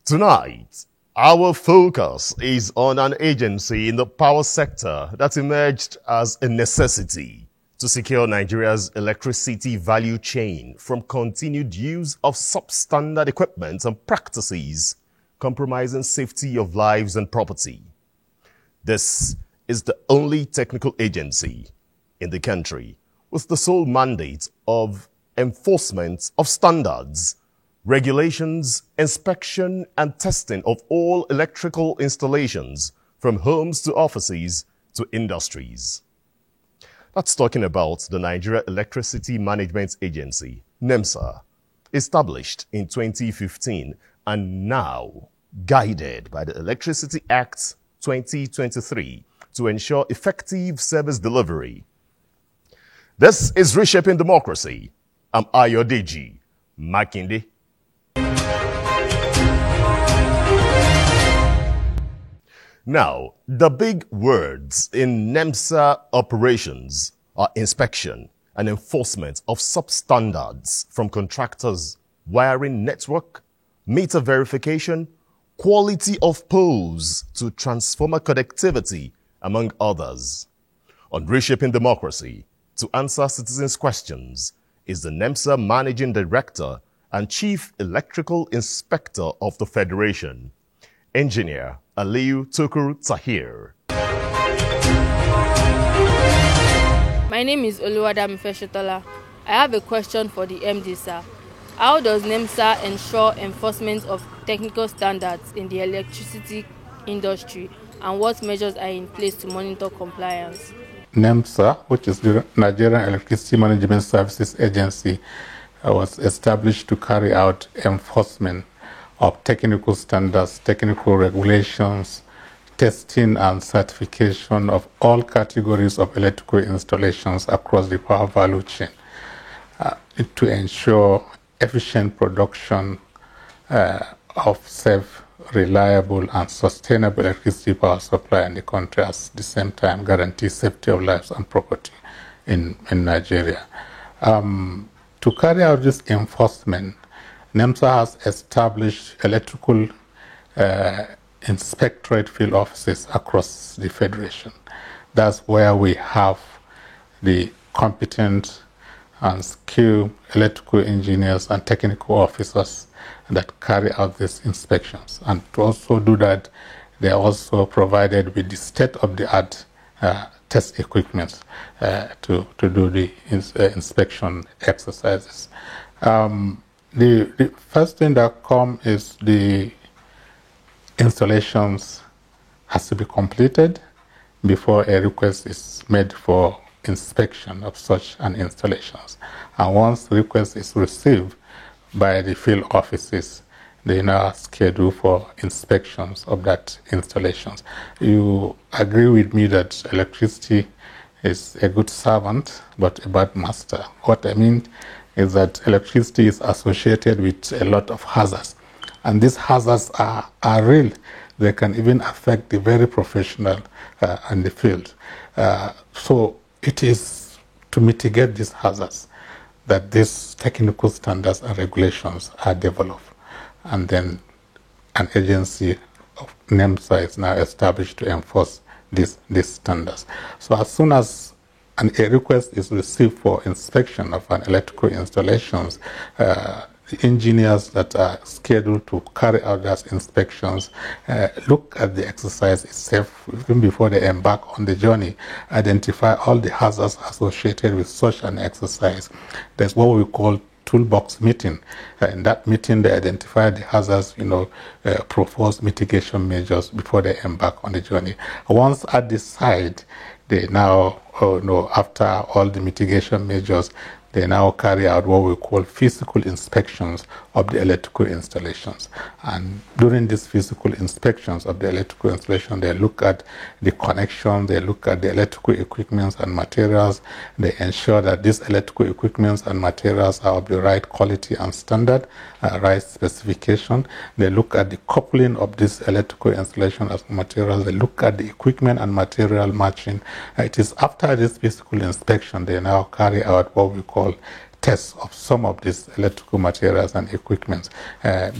Tonight, our focus is on an agency in the power sector that emerged as a necessity to secure Nigeria's electricity value chain from continued use of substandard equipment and practices compromising safety of lives and property. This is the only technical agency in the country with the sole mandate of enforcement of standards, regulations, inspection, and testing of all electrical installations from homes to offices to industries. That's talking about the Nigeria Electricity Management Agency, Nemsa, established in 2015 and now guided by the Electricity Act 2023 to ensure effective service delivery. This is Reshaping Democracy. I'm Ayodeji Makinde. Now, the big words in Nemsa operations are inspection and enforcement of substandards from contractors, wiring network, meter verification, quality of poles to transformer connectivity, among others. On Reshaping Democracy, to answer citizens' questions, is the Nemsa Managing Director and Chief Electrical Inspector of the Federation, Engineer Aliyu Tukur Tahir. My name is Oluwadami Feshotola. I have a question for the MD, sir. How does NEMSA ensure enforcement of technical standards in the electricity industry, and what measures are in place to monitor compliance? NEMSA, which is the Nigerian Electricity Management Services Agency, was established to carry out enforcement of technical standards, technical regulations, testing and certification of all categories of electrical installations across the power value chain to ensure efficient production of safe, reliable and sustainable electricity power supply in the country, at the same time guarantee safety of lives and property in Nigeria. To carry out this enforcement, NEMSA has established electrical inspectorate field offices across the Federation. That's where we have the competent and skilled electrical engineers and technical officers that carry out these inspections. And to also do that, they are also provided with the state-of-the-art test equipment to do the inspection exercises. The first thing that comes is the installations has to be completed before a request is made for inspection of such an installations. And once the request is received by the field offices, they now schedule for inspections of that installations. You agree with me that electricity is a good servant but a bad master. What I mean is that electricity is associated with a lot of hazards, and these hazards are real. They can even affect the very professional in the field. So it is to mitigate these hazards that these technical standards and regulations are developed, and then an agency of NEMSA is now established to enforce these standards. So as soon as a request is received for inspection of an electrical installations, the engineers that are scheduled to carry out those inspections look at the exercise itself even before they embark on the journey, identify all the hazards associated with such an exercise. There's what we call toolbox meeting. In that meeting, they identify the hazards, propose mitigation measures before they embark on the journey. Once at the site, they now, after all the mitigation measures, they now carry out what we call physical inspections of the electrical installations. And during these physical inspections of the electrical installation, they look at the connection, they look at the electrical equipments and materials, they ensure that these electrical equipments and materials are of the right quality and standard, right specification. They look at the coupling of this electrical installation as materials, they look at the equipment and material matching. It is after this physical inspection, they now carry out what we call tests of some of these electrical materials and equipment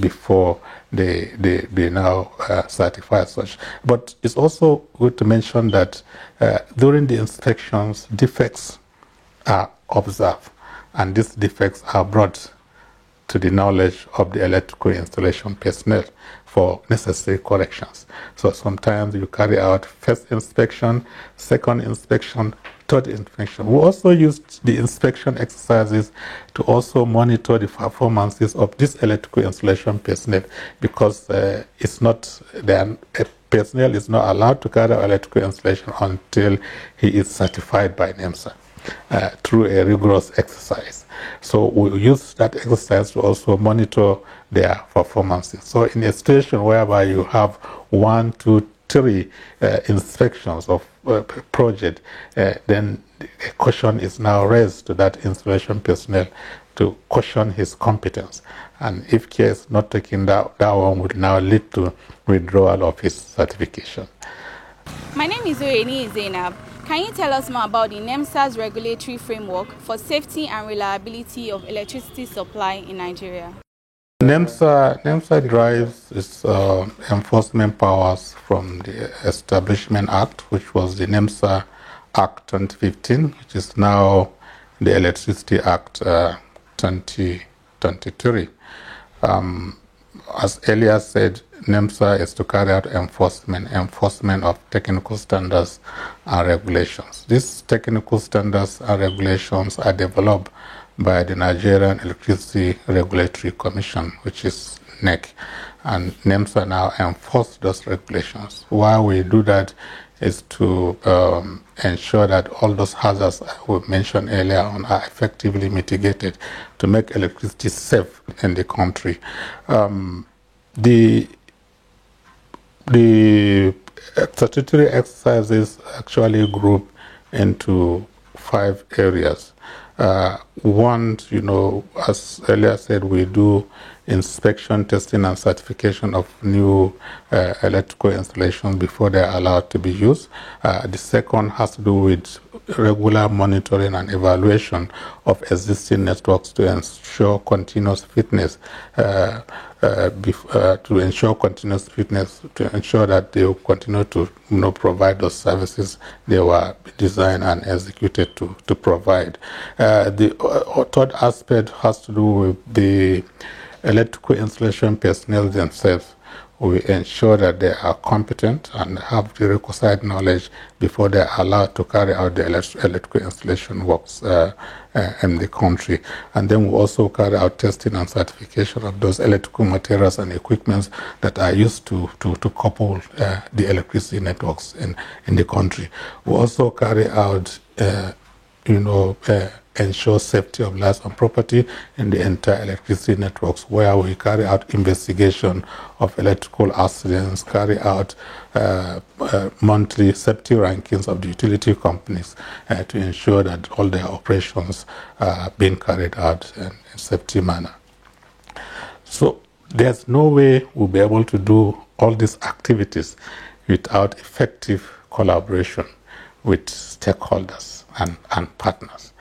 before they now certify as such. But it's also good to mention that during the inspections, defects are observed, and these defects are brought to the knowledge of the electrical installation personnel for necessary corrections. So sometimes you carry out first inspection, second inspection, third inspection. We also used the inspection exercises to also monitor the performances of this electrical installation personnel, because personnel is not allowed to carry out electrical installation until he is certified by Nemsa through a rigorous exercise. So we use that exercise to also monitor their performances. So in a situation whereby you have 1, 2, 3 inspections of project, then a question is now raised to that installation personnel to question his competence. And if care is not taken, that one would now lead to withdrawal of his certification. My name is Oreni Zainab. Can you tell us more about the Nemsa's regulatory framework for safety and reliability of electricity supply in Nigeria? Nemsa derives its enforcement powers from the Establishment Act, which was the Nemsa Act 2015, which is now the Electricity Act 2023. As earlier said, Nemsa is to carry out enforcement of technical standards and regulations. These technical standards and regulations are developed by the Nigerian Electricity Regulatory Commission, which is NEC, and Nemsa now enforce those regulations. Why we do that is to ensure that all those hazards we mentioned earlier on are effectively mitigated to make electricity safe in the country. The statutory exercises actually group into 5 areas. One, as earlier said, we do inspection, testing, and certification of new electrical installations before they are allowed to be used. The second has to do with regular monitoring and evaluation of existing networks to ensure continuous fitness, to ensure that they will continue to provide those services they were designed and executed to provide. The third aspect has to do with the electrical installation personnel themselves. We ensure that they are competent and have the requisite knowledge before they are allowed to carry out the electrical installation works in the country. And then we also carry out testing and certification of those electrical materials and equipments that are used to couple the electricity networks in the country. We also carry out ensure safety of lives and property in the entire electricity networks, where we carry out investigation of electrical accidents, carry out monthly safety rankings of the utility companies to ensure that all their operations are being carried out in a safety manner. So there's no way we'll be able to do all these activities without effective collaboration with stakeholders and partners.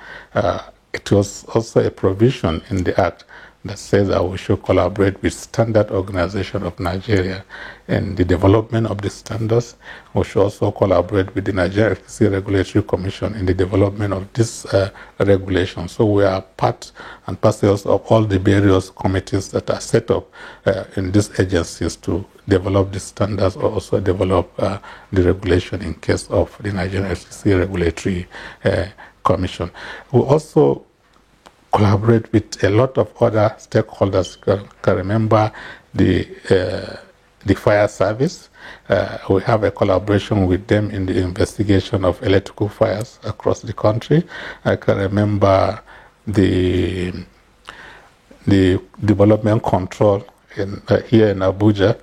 It was also a provision in the Act that says that we should collaborate with Standard Organization of Nigeria in the development of the standards. We should also collaborate with the Nigerian Electricity Regulatory Commission in the development of this regulation. So we are part and parcels of all the various committees that are set up in these agencies to develop the standards, or also develop the regulation in case of the Nigerian Electricity Regulatory Commission. We also collaborate with a lot of other stakeholders. Can remember the fire service. We have a collaboration with them in the investigation of electrical fires across the country. I can remember the development control here in Abuja,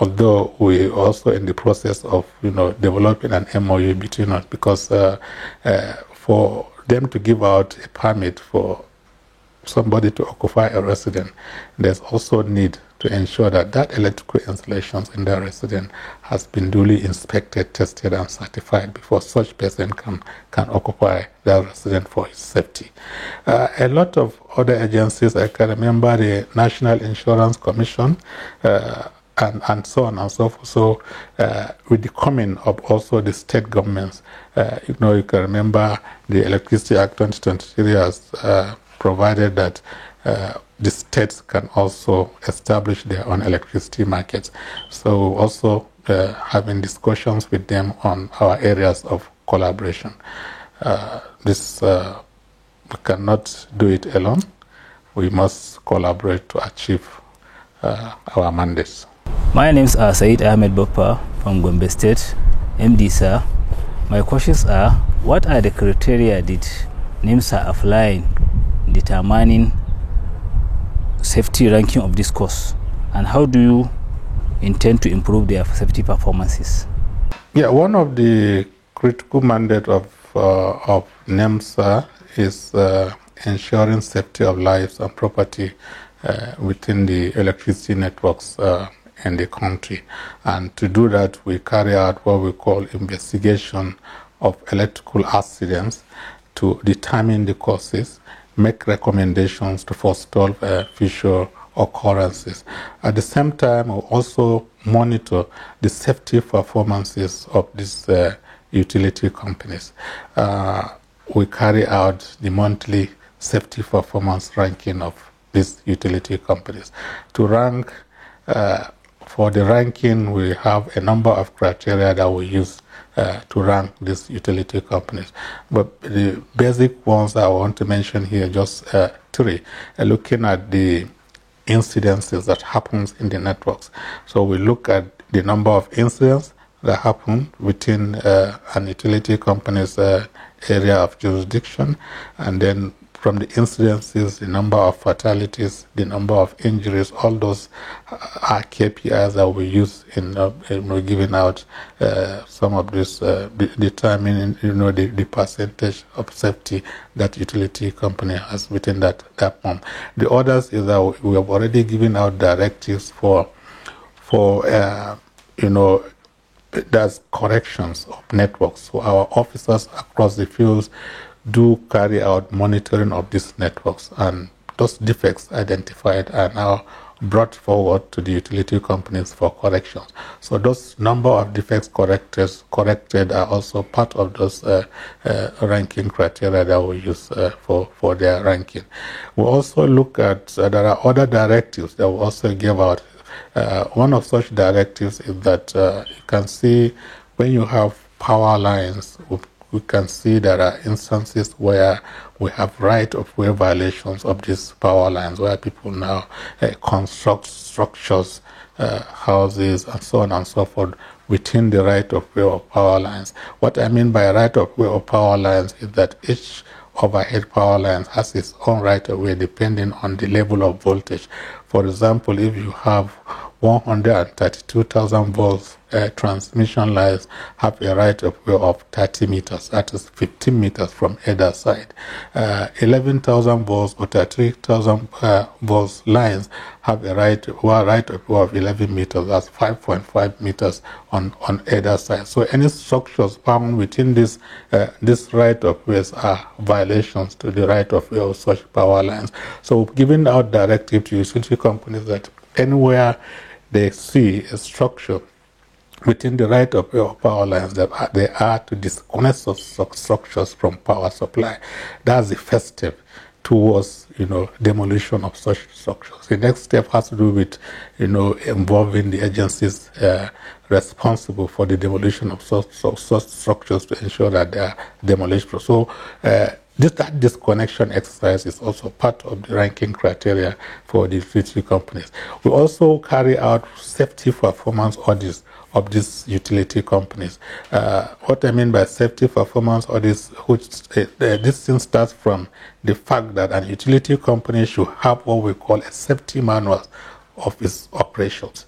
although we also in the process of developing an MOU between us, because for them to give out a permit for somebody to occupy a residence, there's also need to to ensure that that electrical installations in their residence has been duly inspected, tested, and certified before such person can occupy their residence for his safety. A lot of other agencies, I can remember the National Insurance Commission, and so on and so forth. So with the coming of also the state governments, you can remember the Electricity Act 2023 has provided that the states can also establish their own electricity markets. So also having discussions with them on our areas of collaboration. This we cannot do it alone. We must collaborate to achieve our mandates. My name is Said Ahmed Boppa from Gombe State, MD sir. My questions are, what are the criteria did Nemsa applying determining safety ranking of this course, and how do you intend to improve their safety performances? Yeah, one of the critical mandate of Nemsa is ensuring safety of lives and property within the electricity networks in the country. And to do that, we carry out what we call investigation of electrical accidents to determine the causes, make recommendations to forestall future occurrences. At the same time, we also monitor the safety performances of these utility companies. We carry out the monthly safety performance ranking of these utility companies. To rank, for the ranking, we have a number of criteria that we use to rank these utility companies. But the basic ones I want to mention here, just three, looking at the incidences that happens in the networks. So we look at the number of incidents that happen within an utility company's area of jurisdiction, and then from the incidences, the number of fatalities, the number of injuries, all those are KPIs that we use in giving out some of this, determining the percentage of safety that utility company has within that form. The others is that we have already given out directives for there's corrections of networks. So our officers across the fields do carry out monitoring of these networks, and those defects identified are now brought forward to the utility companies for corrections. So those number of defects corrected are also part of those ranking criteria that we use for their ranking. We also look at, there are other directives that we also give out. One of such directives is that you can see when you have power lines, we can see there are instances where we have right-of-way violations of these power lines, where people now construct structures, houses, and so on and so forth within the right-of-way of power lines. What I mean by right-of-way of power lines is that each overhead power line has its own right-of-way depending on the level of voltage. For example, if you have 132,000 volts transmission lines have a right-of-way of 30 meters, that is 15 meters from either side. 11,000 volts or 33,000 volts lines have a right-of-way of 11 meters, that's 5.5 meters on either side. So any structures found within this right-of-ways are violations to the right-of-way of such power lines. So giving out directive to utility companies that anywhere they see a structure within the right-of-way of power lines, that they are to disconnect such structures from power supply. That's the first step towards, demolition of such structures. The next step has to do with, involving the agencies responsible for the demolition of such structures to ensure that they are demolished. So that disconnection exercise is also part of the ranking criteria for the utility companies. We also carry out safety performance audits of these utility companies. What I mean by safety performance audits, this thing starts from the fact that an utility company should have what we call a safety manual of its operations.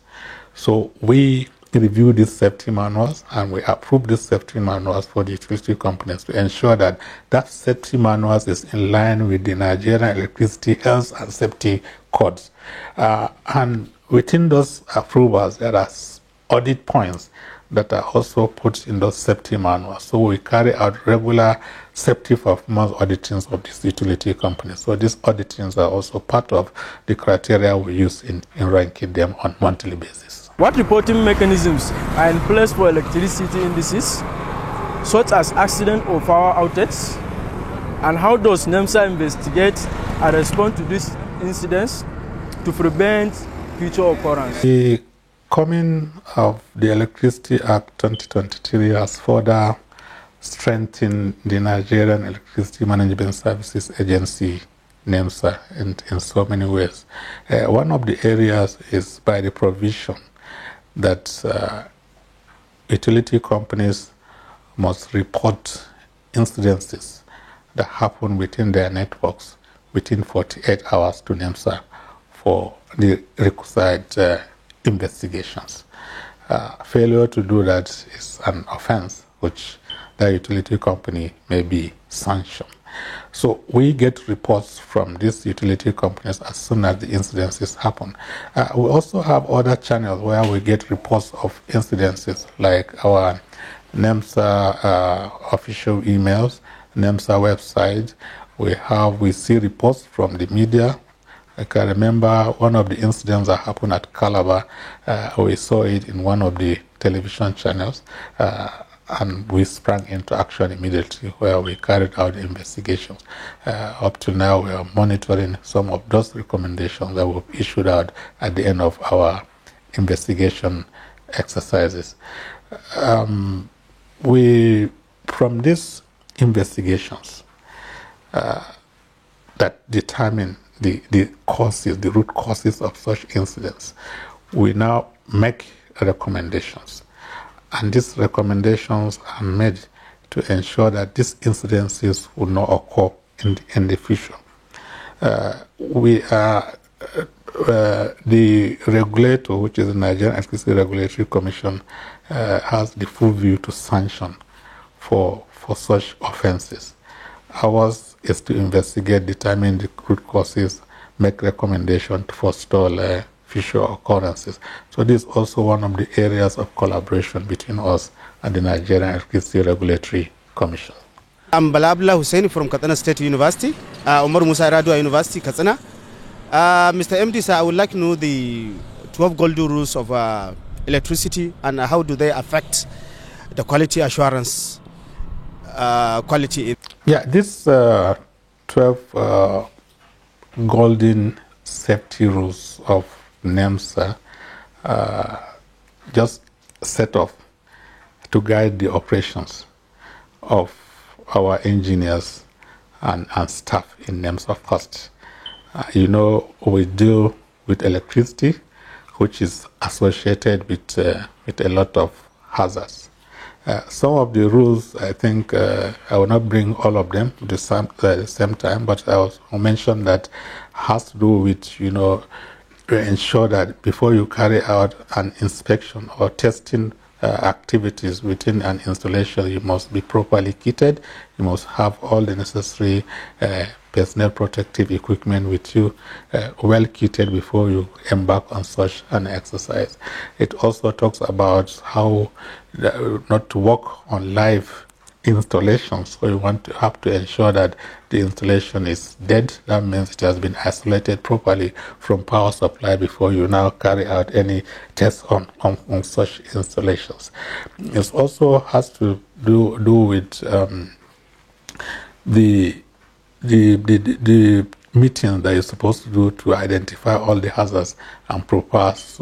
So we review these safety manuals and we approve these safety manuals for the utility companies to ensure that that safety manuals is in line with the Nigerian Electricity Health and Safety Codes. And within those approvals, there are audit points that are also put in those safety manuals. So we carry out regular safety performance auditings of these utility companies. So these auditings are also part of the criteria we use in ranking them on a monthly basis. What reporting mechanisms are in place for electricity indices, such as accident or power outages? And how does Nemsa investigate and respond to these incidents to prevent future occurrence? The coming of the Electricity Act 2023 has further strengthened the Nigerian Electricity Management Services Agency, Nemsa, in so many ways. One of the areas is by the provision that utility companies must report incidences that happen within their networks within 48 hours to Nemsa for the requisite investigations. Failure to do that is an offense which the utility company may be sanctioned. So we get reports from these utility companies as soon as the incidences happen. We also have other channels where we get reports of incidences, like our Nemsa official emails, Nemsa website. We see reports from the media. I can remember one of the incidents that happened at Calabar. We saw it in one of the television channels, and we sprang into action immediately where we carried out investigations. Up to now, we are monitoring some of those recommendations that were issued out at the end of our investigation exercises. From these investigations that determine the causes, the root causes of such incidents, we now make recommendations. And these recommendations are made to ensure that these incidences will not occur in the future. The regulator, which is the Nigerian Electricity Regulatory Commission, has the full view to sanction for such offenses. Ours is to investigate, determine the root causes, make recommendations to forestall future occurrences. So this is also one of the areas of collaboration between us and the Nigerian Electricity Regulatory Commission. I'm Balabla Hussein from Katsina State University, Umar Musa Radua University, Katsina. Mr. MD, sir, I would like to know the 12 golden rules of electricity and how do they affect the quality assurance quality. Yeah, this 12 golden safety rules of Nemsa just set off to guide the operations of our engineers and staff in Nemsa first. We deal with electricity, which is associated with a lot of hazards. Some of the rules, I think, I will not bring all of them at the same time, but I will mention that has to do with, to ensure that before you carry out an inspection or testing activities within an installation, you must be properly kitted. You must have all the necessary personal protective equipment with you, well kitted before you embark on such an exercise. It also talks about how not to work on live installations. So you have to ensure that the installation is dead. That means it has been isolated properly from power supply before you now carry out any tests on such installations. It also has to do with the meetings that you're supposed to do to identify all the hazards and propose,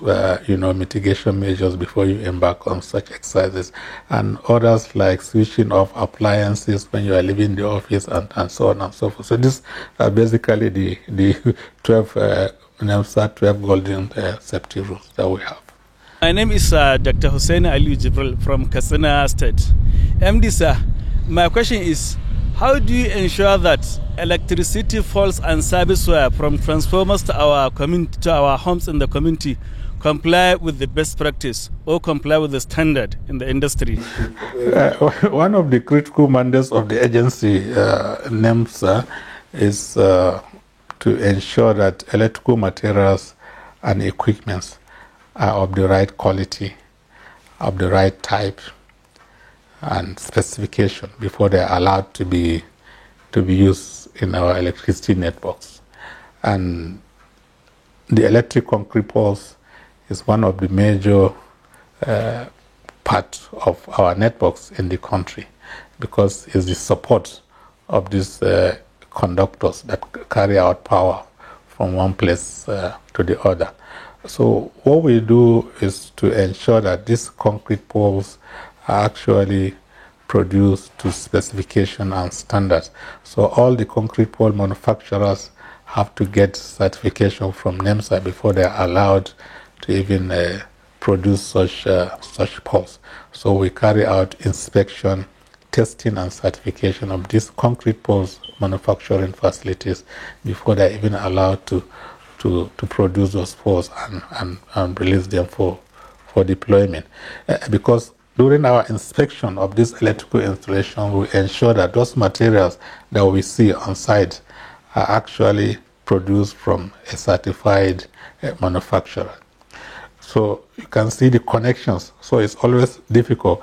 mitigation measures before you embark on such exercises, and others like switching off appliances when you are leaving the office and so on and so forth. So these are basically the 12 NEMSA 12 golden safety rules that we have. My name is Dr. Hussein Ali Jibril from Katsina State. MD sir, my question is, how do you ensure that electricity poles and service wire from transformers to our community, to our homes in the community, comply with the best practice or comply with the standard in the industry? One of the critical mandates of the agency, NEMSA, is to ensure that electrical materials and equipments are of the right quality, of the right type and specification before they are allowed to be used in our electricity networks. And the electric concrete poles is one of the major part of our networks in the country, because it's the support of these conductors that carry out power from one place to the other. So what we do is to ensure that these concrete poles are actually produced to specification and standards. So all the concrete pole manufacturers have to get certification from Nemsa before they are allowed to even produce such poles. So we carry out inspection, testing and certification of these concrete poles manufacturing facilities before they're even allowed to produce those poles and release them for deployment. Because during our inspection of this electrical installation, we ensure that those materials that we see on site are actually produced from a certified manufacturer. So you can see the connections. So it's always difficult.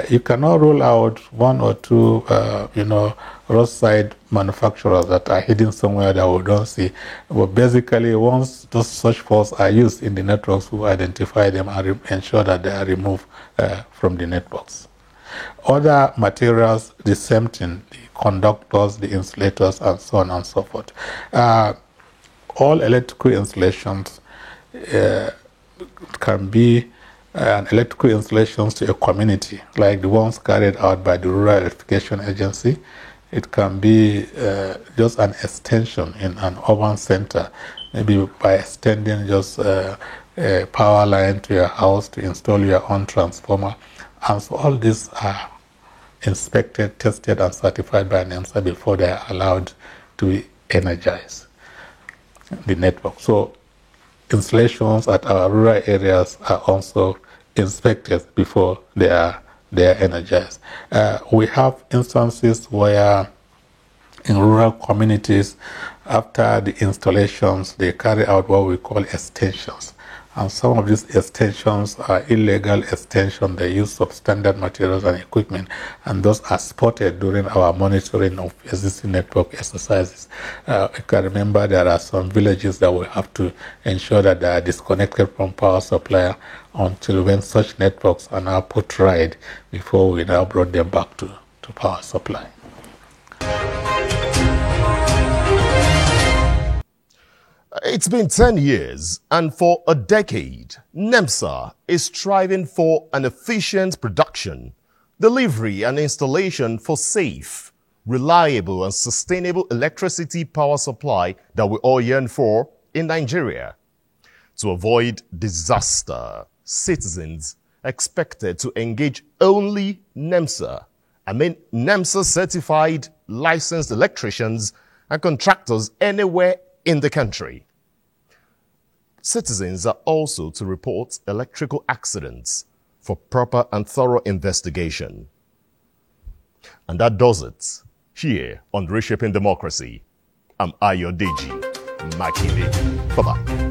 You cannot rule out one or two, roadside manufacturers that are hidden somewhere that we don't see. But basically, once those such poles are used in the networks, we identify them and ensure that they are removed from the networks. Other materials, the same thing, the conductors, the insulators, and so on and so forth. All electrical installations can be electrical installations to a community, like the ones carried out by the Rural Electrification Agency. It can be just an extension in an urban center, maybe by extending just a power line to your house to install your own transformer. And so all these are inspected, tested, and certified by Nemsa before they are allowed to energize the network. So installations at our rural areas are also inspected before they are energized. We have instances where in rural communities, after the installations, they carry out what we call extensions. And some of these extensions are illegal extensions. They use substandard materials and equipment, and those are spotted during our monitoring of existing network exercises. You can remember there are some villages that we have to ensure that they are disconnected from power supply until when such networks are now put right before we now brought them back to power supply. It's been 10 years, and for a decade, Nemsa is striving for an efficient production, delivery, and installation for safe, reliable, and sustainable electricity power supply that we all yearn for in Nigeria. To avoid disaster, citizens expected to engage only Nemsa. Nemsa certified licensed electricians and contractors anywhere in the country. Citizens are also to report electrical accidents for proper and thorough investigation. And that does it here on Reshaping Democracy. I'm Ayodeji Makinde. Bye-bye.